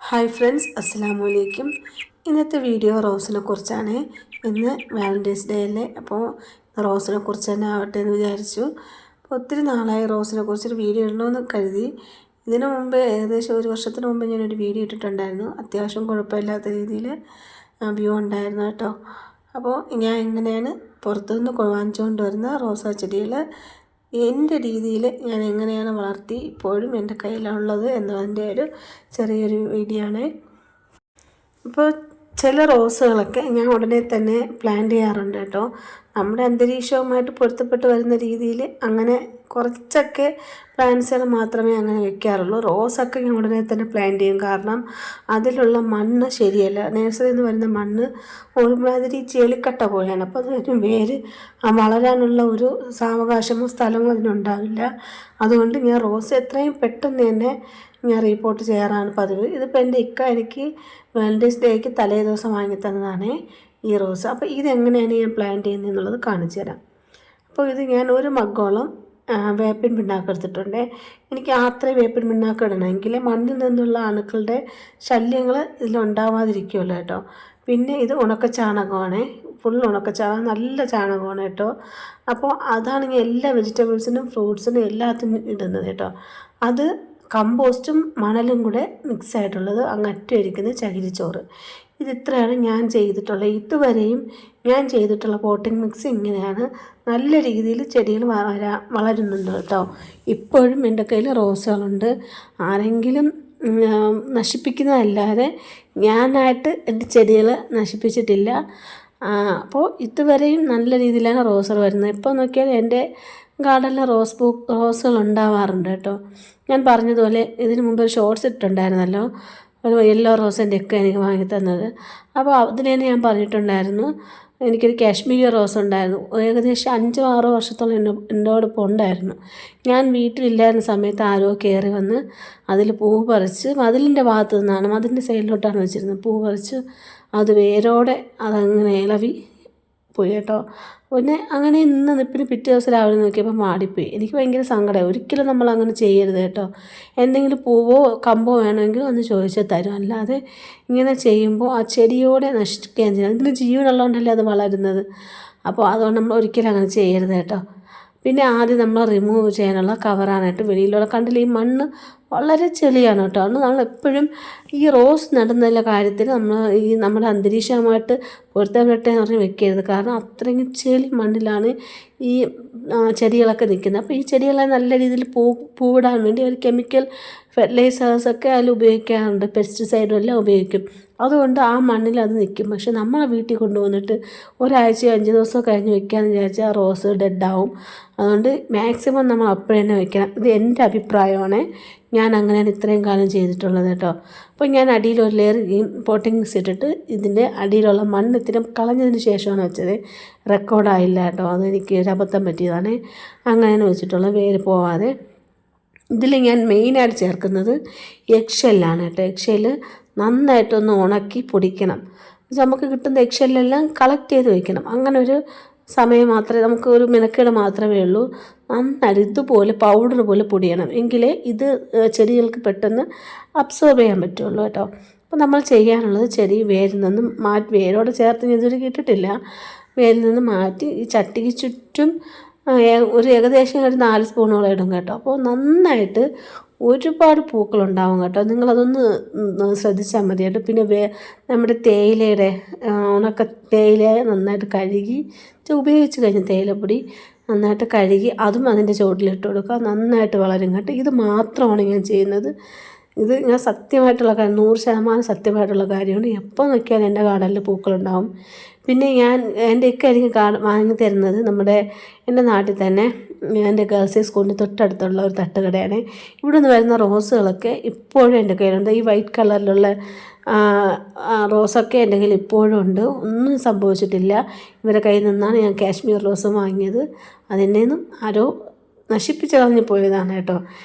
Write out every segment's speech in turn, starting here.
Hi friends, അസ്സലാമു അലൈക്കും. ഇന്നത്തെ വീഡിയോ റോസിനെ കുറിച്ചാണ്. ഇന്ന് വാലൻറ്റൈൻസ് ഡേ അല്ലേ, അപ്പോൾ റോസിനെ കുറിച്ച് തന്നെ ആവട്ടെ എന്ന് വിചാരിച്ചു. അപ്പോൾ ഒത്തിരി നാളായി റോസിനെ കുറിച്ചൊരു വീഡിയോ ഇടണമെന്ന് കരുതി. ഇതിനു മുമ്പ് ഏകദേശം ഒരു വർഷത്തിന് മുമ്പ് ഞാനൊരു വീഡിയോ ഇട്ടിട്ടുണ്ടായിരുന്നു. അത്യാവശ്യം കുഴപ്പമില്ലാത്ത രീതിയിൽ വ്യൂ ഉണ്ടായിരുന്നു കേട്ടോ. അപ്പോൾ ഞാൻ എങ്ങനെയാണ് പുറത്തുനിന്ന് വാങ്ങിച്ചുകൊണ്ട് വരുന്ന റോസാ ചെടികൾ എൻ്റെ രീതിയിൽ ഞാൻ എങ്ങനെയാണ് വളർത്തി ഇപ്പോഴും എൻ്റെ കയ്യിലുള്ളത് എന്നതിൻ്റെ ഒരു ചെറിയൊരു വീഡിയോ ആണ്. അപ്പോൾ ചില റോസുകളൊക്കെ ഞാൻ ഉടനെ തന്നെ പ്ലാന്റ് ചെയ്യാറുണ്ട് കേട്ടോ. നമ്മുടെ അന്തരീക്ഷവുമായിട്ട് പൊരുത്തപ്പെട്ട് വരുന്ന രീതിയിൽ അങ്ങനെ കുറച്ചൊക്കെ പ്ലാന്റ്സുകൾ മാത്രമേ അങ്ങനെ വെക്കാറുള്ളൂ. റോസൊക്കെ ഞാൻ ഉടനെ തന്നെ പ്ലാന്റ് ചെയ്യും. കാരണം അതിലുള്ള മണ്ണ് ശരിയല്ല. നഴ്സറിയിൽ നിന്ന് വരുന്ന മണ്ണ് ഒരുമാതിരി ചെളിക്കട്ട പോലെയാണ്. അപ്പോൾ അതിന് വേര് വളരാനുള്ള ഒരു സാവകാശമോ സ്ഥലമോ അതിനുണ്ടാവില്ല. അതുകൊണ്ട് ഞാൻ റോസ് എത്രയും പെട്ടെന്ന് തന്നെ ഞാൻ റീപോർട്ട് ചെയ്യാറാണ് പതിവ്. ഇതിപ്പോൾ എൻ്റെ എനിക്ക് വാലൻറ്റൈൻസ് ഡേക്ക് തലേ ദിവസം വാങ്ങി തന്നതാണ് ഈ റോസ്. അപ്പോൾ ഇതെങ്ങനെയാണ് ഞാൻ പ്ലാന്റ് ചെയ്യുന്നത് എന്നുള്ളത് കാണിച്ചു തരാം. അപ്പോൾ ഇത് ഞാൻ ഒരു മഗ്ഗോളം വേപ്പിൻ പിണ്ണാക്ക് എടുത്തിട്ടുണ്ട്. എനിക്ക് അത്രയും വേപ്പിൻ പിണ്ണാക്ക് ഇടണമെങ്കിൽ മണ്ണിൽ നിന്നുള്ള അണുക്കളുടെ ശല്യങ്ങൾ ഇതിലുണ്ടാവാതിരിക്കുമല്ലോ കേട്ടോ. പിന്നെ ഇത് ഉണക്ക ചാണകമാണ്, ഫുൾ ഉണക്ക ചാണകം, നല്ല ചാണകമാണ് കേട്ടോ. അപ്പോൾ അതാണ് ഞാൻ എല്ലാ വെജിറ്റബിൾസിനും ഫ്രൂട്ട്സിനും എല്ലാത്തിനും ഇടുന്നത് കേട്ടോ. അത് കമ്പോസ്റ്റും മണലും കൂടെ മിക്സ് ആയിട്ടുള്ളത് അങ്ങറ്റിരിക്കുന്ന ചകിരിച്ചോറ്. ഇതിത്രയാണ് ഞാൻ ചെയ്തിട്ടുള്ളത്. ഇതുവരെയും ഞാൻ ചെയ്തിട്ടുള്ള പോട്ടിംഗ് മിക്സ് ഇങ്ങനെയാണ്. നല്ല രീതിയിൽ ചെടികൾ വളരുന്നുണ്ട് കേട്ടോ. ഇപ്പോഴും എൻ്റെ കയ്യിൽ റോസുകളുണ്ട്. ആരെങ്കിലും നശിപ്പിക്കുന്നതല്ലാതെ ഞാനായിട്ട് എൻ്റെ ചെടികൾ നശിപ്പിച്ചിട്ടില്ല. അപ്പോൾ ഇതുവരെയും നല്ല രീതിയിലാണ് റോസുകൾ വരുന്നത്. ഇപ്പോൾ നോക്കിയാൽ എൻ്റെ ഗാർഡനിൽ റോസുകൾ ഉണ്ടാവാറുണ്ട് കേട്ടോ. ഞാൻ പറഞ്ഞതുപോലെ ഇതിന് മുമ്പ് ഒരു ഷോർട്സ് ഇട്ടിട്ടുണ്ടായിരുന്നല്ലോ, ഒരു യെല്ലോ റോസിൻ്റെ ഒക്കെ എനിക്ക് വാങ്ങി തന്നത്. അപ്പോൾ അതിന് തന്നെ ഞാൻ പറഞ്ഞിട്ടുണ്ടായിരുന്നു എനിക്കൊരു കാശ്മീരി റോസ് ഉണ്ടായിരുന്നു. ഏകദേശം 5-6 വർഷത്തോളം എന്നോടൊപ്പം ഉണ്ടായിരുന്നു. ഞാൻ വീട്ടിലില്ലായിരുന്ന സമയത്ത് ആരോ കയറി വന്ന് അതിൽ പൂ പറിച്ച്, മതിലിൻ്റെ ഭാഗത്ത് നിന്നാണ്, മതിലിൻ്റെ സൈഡിലോട്ടാണ് വെച്ചിരുന്നത്, പൂ പറിച്ച് അത് വേരോടെ അതങ്ങനെ ഇളവി പോയി കേട്ടോ. പിന്നെ അങ്ങനെ ഇന്ന് നിപ്പിന് പിറ്റേ ദിവസം രാവിലെ നോക്കിയപ്പോൾ മാടിപ്പോയി. എനിക്ക് ഭയങ്കര സങ്കടമായി. ഒരിക്കലും നമ്മൾ അങ്ങനെ ചെയ്യരുത് കേട്ടോ. എന്തെങ്കിലും പൂവോ കമ്പോ വേണമെങ്കിൽ ഒന്ന് ചോദിച്ചാൽ തരും. അല്ലാതെ ഇങ്ങനെ ചെയ്യുമ്പോൾ ആ ചെടിയോടെ നശിക്കുകയും ചെയ്യും. ഇതിന് ജീവനുള്ളതുകൊണ്ടല്ലേ അത് വളരുന്നത്. അപ്പോൾ അതുകൊണ്ട് നമ്മൾ ഒരിക്കലും അങ്ങനെ ചെയ്യരുത് കേട്ടോ. പിന്നെ ആദ്യം നമ്മൾ റിമൂവ് ചെയ്യാനുള്ള കവറാനായിട്ട് വെളിയിലുള്ള കണ്ടില്ല, ഈ മണ്ണ് വളരെ ചെളിയാണ് കേട്ടോ. അതുകൊണ്ട് നമ്മളെപ്പോഴും ഈ റോസ് നടുന്നതിൻ്റെ കാര്യത്തിൽ നമ്മുടെ അന്തരീക്ഷമായിട്ട് പൊരുത്തപ്പെട്ടെ എന്ന് പറഞ്ഞ് വെക്കരുത്. കാരണം അത്രയും ചെളി മണ്ണിലാണ് ഈ ചെടികളൊക്കെ നിൽക്കുന്നത്. അപ്പോൾ ഈ ചെടികളെ നല്ല രീതിയിൽ പൂവിടാൻ വേണ്ടി ഒരു കെമിക്കൽ ഫെർട്ടിലൈസേഴ്സൊക്കെ അതിൽ ഉപയോഗിക്കാറുണ്ട്, പെസ്റ്റിസൈഡും എല്ലാം ഉപയോഗിക്കും. അതുകൊണ്ട് ആ മണ്ണിൽ അത് നിൽക്കും. പക്ഷെ നമ്മളെ വീട്ടിൽ കൊണ്ടുവന്നിട്ട് ഒരാഴ്ചയോ 5 ദിവസമോ കഴിഞ്ഞ് വെക്കാമെന്ന് വിചാരിച്ചാൽ ആ റോസ് ഡെഡാവും. അതുകൊണ്ട് മാക്സിമം നമ്മൾ അപ്പോഴേ തന്നെ വെക്കണം. ഇത് എൻ്റെ അഭിപ്രായമാണ്. ഞാൻ അങ്ങനെയാണ് ഇത്രയും കാലം ചെയ്തിട്ടുള്ളത് കേട്ടോ. അപ്പോൾ ഞാൻ അടിയിൽ ഒരു ലെയർ ഈ പോട്ടിംഗ് മിക്സ് ഇട്ടിട്ട് ഇതിൻ്റെ അടിയിലുള്ള മണ്ണ് ഇത്തിരി കളഞ്ഞതിന് ശേഷമാണ് വെച്ചത്. റെക്കോർഡായില്ല കേട്ടോ, അതെനിക്ക് ഒരു അബദ്ധം പറ്റിയതാണ്. അങ്ങനെയാണ് വെച്ചിട്ടുള്ളത്, വേര് പോവാതെ. ഇതിൽ ഞാൻ മെയിനായിട്ട് ചേർക്കുന്നത് എഗ്ഷെല്ലാണ് കേട്ടോ. എഗ്ഷെല്ല് നന്നായിട്ടൊന്ന് ഉണക്കി പൊടിക്കണം. നമുക്ക് കിട്ടുന്ന എഗ്ഷെല്ലെല്ലാം കളക്ട് ചെയ്ത് വയ്ക്കണം. അങ്ങനെ ഒരു സമയം മാത്രമേ നമുക്ക്, ഒരു മെനക്കേട് മാത്രമേ ഉള്ളൂ. നന്നായിട്ട് ഇതുപോലെ പൗഡർ പോലെ പൊടിയണം. എങ്കിലേ ഇത് ചെടികൾക്ക് പെട്ടെന്ന് അബ്സോർബ് ചെയ്യാൻ പറ്റുള്ളൂ കേട്ടോ. അപ്പോൾ നമ്മൾ ചെയ്യാനുള്ളത് ചെടി വേരിൽ നിന്നും വേരോടെ ചേർത്ത് ഇതുവരെ ഇട്ടിട്ടില്ല. വേരിൽ നിന്ന് മാറ്റി ഈ ചട്ടിക്ക് ചുറ്റും ഒരു ഏകദേശം ഒരു 4 സ്പൂണോളം ഇടും കേട്ടോ. അപ്പോൾ നന്നായിട്ട് ഒരുപാട് പൂക്കളുണ്ടാവും കേട്ടോ. നിങ്ങളതൊന്ന് ശ്രദ്ധിച്ചാൽ മതി കേട്ടോ. പിന്നെ നമ്മുടെ തേയിലയുടെ ഉണക്ക തേയില നന്നായിട്ട് കഴുകി ഉപയോഗിച്ച് കഴിഞ്ഞ തേയിലപ്പൊടി നന്നായിട്ട് കഴുകി അതും അതിൻ്റെ ചുവട്ടിലിട്ട് കൊടുക്കുക. നന്നായിട്ട് വളരും കേട്ടോ. ഇത് മാത്രമാണ് ഞാൻ ചെയ്യുന്നത്. ഇത് ഞാൻ സത്യമായിട്ടുള്ള കാര്യം, 100% സത്യമായിട്ടുള്ള കാര്യമാണ്. എപ്പോൾ നോക്കിയാൽ എൻ്റെ ഗാർഡനിൽ പൂക്കളുണ്ടാവും. പിന്നെ എൻ്റെ എനിക്ക് വാങ്ങി തരുന്നത് എൻ്റെ നാട്ടിൽ തന്നെ എൻ്റെ ഗേൾസ് സ്കൂളിൻ്റെ തൊട്ടടുത്തുള്ള ഒരു തട്ടുകടയാണ്. ഇവിടെ നിന്ന് വരുന്ന റോസുകളൊക്കെ ഇപ്പോഴും എൻ്റെ കയ്യിലുണ്ട്. ഈ വൈറ്റ് കളറിലുള്ള റോസൊക്കെ എൻ്റെ കയ്യിൽ ഇപ്പോഴും ഉണ്ട്. ഒന്നും സംഭവിച്ചിട്ടില്ല. ഇവരുടെ കയ്യിൽ നിന്നാണ് ഞാൻ കാശ്മീർ റോസ് വാങ്ങിയത്. അതിൻ്റെ നിന്നും ആരോ നശിപ്പിച്ച് കളഞ്ഞ് പോയതാണ് കേട്ടോ.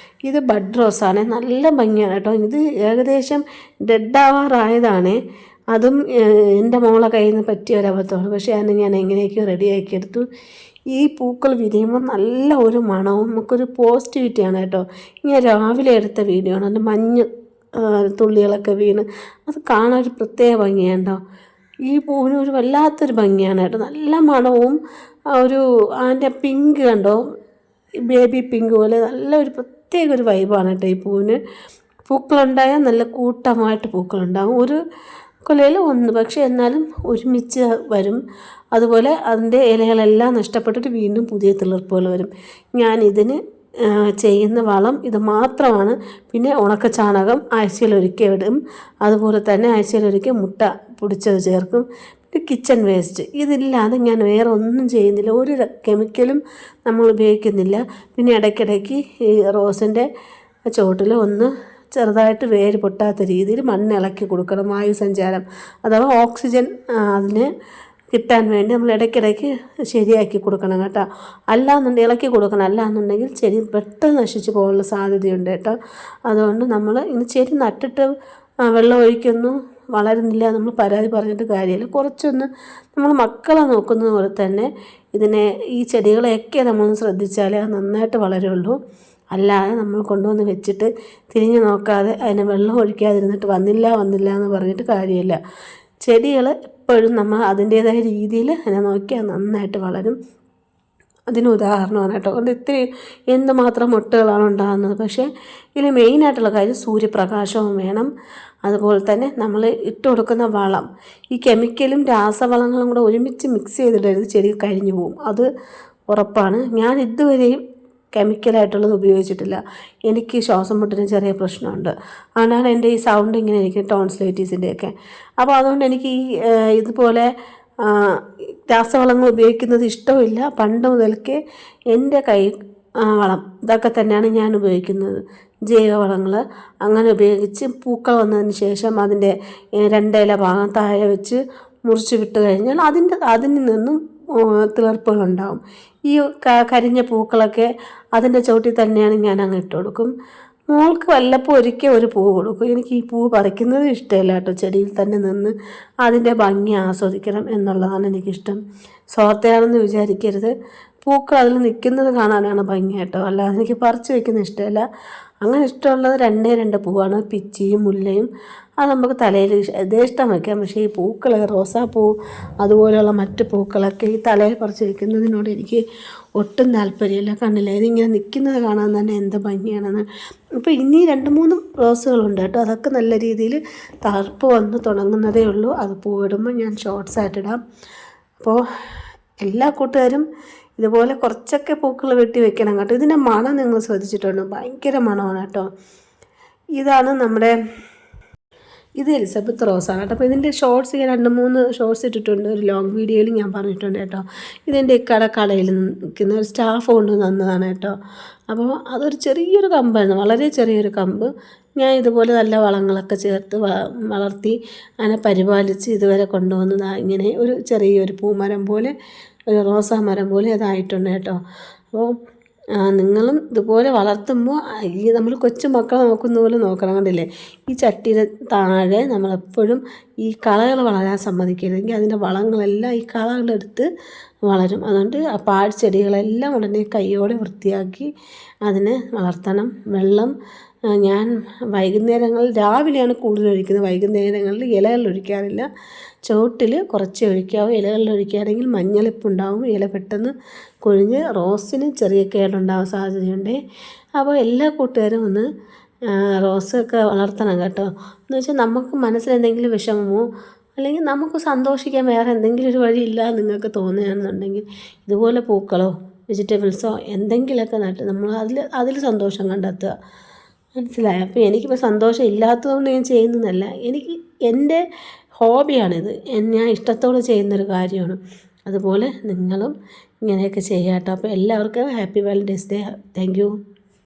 ഇത് ബഡ് റോസാണ്, നല്ല ഭംഗിയാണ് കേട്ടോ. ഇത് ഏകദേശം ഡെഡാവാറായതാണ്. അതും എൻ്റെ മോളെ കയ്യിൽ നിന്ന് പറ്റിയ ഒരബദ്ധമാണ്. പക്ഷേ അതിന് ഞാൻ എങ്ങനെയൊക്കെയോ റെഡിയാക്കിയെടുത്തു. ഈ പൂക്കൾ വിരിയുമ്പോൾ നല്ല ഒരു മണവും നമുക്കൊരു പോസിറ്റിവിറ്റിയാണ് കേട്ടോ. ഞാൻ രാവിലെ എടുത്ത വീഡിയോ ആണ്. അതിൻ്റെ മഞ്ഞ് തുള്ളികളൊക്കെ വീണ് അത് കാണാൻ ഒരു പ്രത്യേക ഭംഗിയുണ്ടോ. ഈ പൂവിന് ഒരു വല്ലാത്തൊരു ഭംഗിയാണ് കേട്ടോ. നല്ല മണവും ഒരു അതിൻ്റെ പിങ്ക് കണ്ടോ, ബേബി പിങ്ക് പോലെ നല്ലൊരു പ്രത്യേക ഒരു വൈബാണ് കേട്ടോ ഈ പൂവിന്. പൂക്കളുണ്ടായാൽ നല്ല കൂട്ടമായിട്ട് പൂക്കളുണ്ടാകും. ഒരു കൊലയിൽ ഒന്ന്, പക്ഷേ എന്നാലും ഒരുമിച്ച് വരും. അതുപോലെ അതിൻ്റെ ഇലകളെല്ലാം നഷ്ടപ്പെട്ടിട്ട് വീണ്ടും പുതിയ തിളിർപ്പുകൾ വരും. ഞാനിതിന് ചെയ്യുന്ന വളം ഇത് മാത്രമാണ്. പിന്നെ ഉണക്ക ചാണകം ആഴ്ചയിലൊരിക്കൽ ഇടും. അതുപോലെ തന്നെ ആഴ്ചയിലൊരിക്കൽ മുട്ട പൊടിച്ചത് ചേർക്കും. പിന്നെ കിച്ചൺ വേസ്റ്റ്. ഇതില്ലാതെ ഞാൻ വേറെ ഒന്നും ചെയ്യുന്നില്ല. ഒരു കെമിക്കലും നമ്മൾ ഉപയോഗിക്കുന്നില്ല. പിന്നെ ഇടയ്ക്കിടയ്ക്ക് ഈ റോസിൻ്റെ ചുവട്ടിൽ ഒന്ന് ചെറുതായിട്ട് വേര് പൊട്ടാത്ത രീതിയിൽ മണ്ണ് ഇളക്കി കൊടുക്കണം. വായുസഞ്ചാരം അഥവാ ഓക്സിജൻ അതിന് കിട്ടാൻ വേണ്ടി നമ്മൾ ഇടയ്ക്കിടയ്ക്ക് ശരിയാക്കി കൊടുക്കണം കേട്ടോ. അല്ലാന്നുണ്ടെങ്കിൽ ഇളക്കി കൊടുക്കണം. അല്ലാന്നുണ്ടെങ്കിൽ ചെടി പെട്ടെന്ന് നശിച്ച് പോകാനുള്ള സാധ്യതയുണ്ട് കേട്ടോ. അതുകൊണ്ട് നമ്മൾ ഇന്ന് ചെടി നട്ടിട്ട് വെള്ളം ഒഴിക്കുന്നു, വളരുന്നില്ല, നമ്മൾ പരാതി പറഞ്ഞിട്ട് കാര്യമില്ല. കുറച്ചൊന്ന് നമ്മൾ മക്കളെ നോക്കുന്നത് പോലെ തന്നെ ഇതിനെ ഈ ചെടികളെയൊക്കെ നമ്മളൊന്ന് ശ്രദ്ധിച്ചാലേ അത് നന്നായിട്ട് വളരുള്ളൂ. അല്ലാതെ നമ്മൾ കൊണ്ടുവന്ന് വെച്ചിട്ട് തിരിഞ്ഞു നോക്കാതെ അതിനെ വെള്ളം ഒഴിക്കാതിരുന്നിട്ട് വന്നില്ല എന്ന് പറഞ്ഞിട്ട് കാര്യമില്ല. ചെടികൾ എപ്പോഴും നമ്മൾ അതിൻ്റേതായ രീതിയിൽ അതിനെ നോക്കിയാൽ നന്നായിട്ട് വളരും. അതിന് ഉദാഹരണമാണ് കേട്ടോ. അതുകൊണ്ട് ഇത്തിരി എന്തുമാത്രം മുട്ടുകളാണ് ഉണ്ടാകുന്നത്. പക്ഷേ ഇതിൽ മെയിനായിട്ടുള്ള കാര്യം സൂര്യപ്രകാശവും വേണം. അതുപോലെ തന്നെ നമ്മൾ ഇട്ട് കൊടുക്കുന്ന വളം, ഈ കെമിക്കലും രാസവളങ്ങളും കൂടെ ഒരുമിച്ച് മിക്സ് ചെയ്തിടരുത്, ചെടി കരിഞ്ഞു പോവും. അത് ഉറപ്പാണ്. ഞാൻ ഇതുവരെയും കെമിക്കലായിട്ടുള്ളത് ഉപയോഗിച്ചിട്ടില്ല. എനിക്ക് ശ്വാസം മുട്ടിന് ചെറിയ പ്രശ്നമുണ്ട്. അതുകൊണ്ടാണ് എൻ്റെ ഈ സൗണ്ട് ഇങ്ങനെ ഇരിക്കും, ടോൺസിലൈറ്റീസിൻ്റെയൊക്കെ. അപ്പോൾ അതുകൊണ്ട് എനിക്ക് ഈ ഇതുപോലെ രാസവളങ്ങൾ ഉപയോഗിക്കുന്നത് ഇഷ്ടമില്ല. പണ്ട് മുതൽക്കേ എൻ്റെ വളം ഇതൊക്കെ തന്നെയാണ് ഞാൻ ഉപയോഗിക്കുന്നത്, ജൈവവളങ്ങൾ. അങ്ങനെ ഉപയോഗിച്ച് പൂക്കൾ വന്നതിന് ശേഷം അതിൻ്റെ രണ്ടില ഭാഗം താഴെ വെച്ച് മുറിച്ച് വിട്ട് കഴിഞ്ഞാൽ അതിൽ നിന്നും തിളർപ്പുകളുണ്ടാവും. ഈ കരിഞ്ഞ പൂക്കളൊക്കെ അതിൻ്റെ ചുവട്ടിൽ തന്നെയാണ് ഞാൻ അങ്ങ് ഇട്ട് കൊടുക്കും. മോൾക്ക് വല്ലപ്പോൾ ഒരിക്കൽ ഒരു പൂ കൊടുക്കും. എനിക്ക് ഈ പൂ പറിക്കുന്നത് ഇഷ്ടമില്ല കേട്ടോ. ചെടിയിൽ തന്നെ നിന്ന് അതിൻ്റെ ഭംഗി ആസ്വദിക്കണം എന്നുള്ളതാണ് എനിക്കിഷ്ടം. സ്വാർത്ഥയാണെന്ന് വിചാരിക്കരുത്. പൂക്കൾ അതിൽ നിൽക്കുന്നത് കാണാനാണ് ഭംഗി കേട്ടോ. അല്ലാതെ എനിക്ക് പറിച്ച് വയ്ക്കുന്ന ഇഷ്ടമല്ല. അങ്ങനെ ഇഷ്ടമുള്ളത് രണ്ട് പൂവാണ്, പിച്ചിയും മുല്ലയും. അത് നമുക്ക് തലയിൽ യഥേഷ്ടം വയ്ക്കാം. പക്ഷേ ഈ പൂക്കൾ, റോസാപ്പൂ അതുപോലെയുള്ള മറ്റ് പൂക്കളൊക്കെ ഈ തലയിൽ പറിച്ച് വയ്ക്കുന്നതിനോട് എനിക്ക് ഒട്ടും താല്പര്യമില്ല. കണ്ടില്ല, ഇതിങ്ങനെ നിൽക്കുന്നത് കാണാൻ തന്നെ എന്ത് ഭംഗിയാണെന്ന്. അപ്പോൾ ഇനി 2-3 റോസുകളുണ്ട് കേട്ടോ. അതൊക്കെ നല്ല രീതിയിൽ തളർപ്പ് വന്ന് തുടങ്ങുന്നതേ ഉള്ളൂ. അത് പൂവിടുമ്പോൾ ഞാൻ ഷോർട്സ് ആയിട്ടിടാം. അപ്പോൾ എല്ലാ കൂട്ടുകാരും ഇതുപോലെ കുറച്ചൊക്കെ പൂക്കൾ വെട്ടി വെക്കണം കേട്ടോ. ഇതിൻ്റെ മണം നിങ്ങൾ ശ്രദ്ധിച്ചിട്ടുണ്ടോ? ഭയങ്കര മണമാണ് കേട്ടോ. ഇതാണ് നമ്മുടെ ഇത് എലിസബത്ത് റോസാണ് കേട്ടോ. അപ്പോൾ ഇതിൻ്റെ ഷോർട്സ് ഞാൻ 2-3 ഷോർട്സ് ഇട്ടിട്ടുണ്ട്. ഒരു ലോങ് വീഡിയോയിൽ ഞാൻ പറഞ്ഞിട്ടുണ്ട് കേട്ടോ. ഇതെൻ്റെ കടയിൽ നിൽക്കുന്ന ഒരു സ്റ്റാഫ് കൊണ്ട് തന്നതാണ് കേട്ടോ. അപ്പോൾ അതൊരു ചെറിയൊരു കമ്പായിരുന്നു, വളരെ ചെറിയൊരു കമ്പ്. ഞാൻ ഇതുപോലെ നല്ല വളങ്ങളൊക്കെ ചേർത്ത് വളർത്തി അതിനെ പരിപാലിച്ച് ഇതുവരെ കൊണ്ടുവന്നതാ. ഇങ്ങനെ ഒരു ചെറിയൊരു പൂമരം പോലെ, ഒരു റോസാ മരം പോലെ അതായിട്ടുണ്ട് കേട്ടോ. അപ്പോൾ നിങ്ങളും ഇതുപോലെ വളർത്തുമ്പോൾ ഈ നമ്മൾ കൊച്ചു മക്കളെ നോക്കുന്ന പോലെ നോക്കണം. കണ്ടില്ലേ, ഈ ചട്ടിയുടെ താഴെ നമ്മളെപ്പോഴും ഈ കളകൾ വളരാൻ സമ്മതിക്കരുതെങ്കിൽ അതിൻ്റെ വളങ്ങളെല്ലാം ഈ കളകളെടുത്ത് വളരും. അതുകൊണ്ട് ആ പാഴ്ചെടികളെല്ലാം ഉടനെ കൈയോടെ വൃത്തിയാക്കി അതിനെ വളർത്തണം. വെള്ളം ഞാൻ വൈകുന്നേരങ്ങളിൽ, രാവിലെയാണ് കൂടുതൽ ഒഴിക്കുന്നത്. വൈകുന്നേരങ്ങളിൽ ഇലകളിൽ ഒഴിക്കാറില്ല. ചുവട്ടിൽ കുറച്ച് ഒഴിക്കാവും. ഇലകളിൽ ഒഴിക്കുകയാണെങ്കിൽ മഞ്ഞളിപ്പുണ്ടാവും, ഇല പെട്ടെന്ന് കൊഴിഞ്ഞ് റോസിന് ചെറിയ കേടുണ്ടാവാൻ സാധ്യതയുണ്ട്. അപ്പോൾ എല്ലാ കൂട്ടുകാരും ഒന്ന് റോസൊക്കെ വളർത്തണം കേട്ടോ. എന്ന് വെച്ചാൽ നമുക്ക് മനസ്സിലെന്തെങ്കിലും വിഷമമോ അല്ലെങ്കിൽ നമുക്ക് സന്തോഷിക്കാൻ വേറെ എന്തെങ്കിലും ഒരു വഴിയില്ല നിങ്ങൾക്ക് തോന്നുകയാണെന്നുണ്ടെങ്കിൽ ഇതുപോലെ പൂക്കളോ വെജിറ്റബിൾസോ എന്തെങ്കിലുമൊക്കെ നട്ട് നമ്മൾ അതിൽ സന്തോഷം കണ്ടെത്തുക. മനസ്സിലായോ? അപ്പോൾ എനിക്കിപ്പോൾ സന്തോഷം ഇല്ലാത്തതുകൊണ്ട് ഞാൻ ചെയ്യുന്നതല്ല, എനിക്ക് എൻ്റെ ഹോബിയാണിത്. ഞാൻ ഇഷ്ടത്തോടെ ചെയ്യുന്നൊരു കാര്യമാണ്. അതുപോലെ നിങ്ങളും ഇങ്ങനെയൊക്കെ ചെയ്യാം കേട്ടോ. അപ്പോൾ എല്ലാവർക്കും happy Valentine's day. Thank you.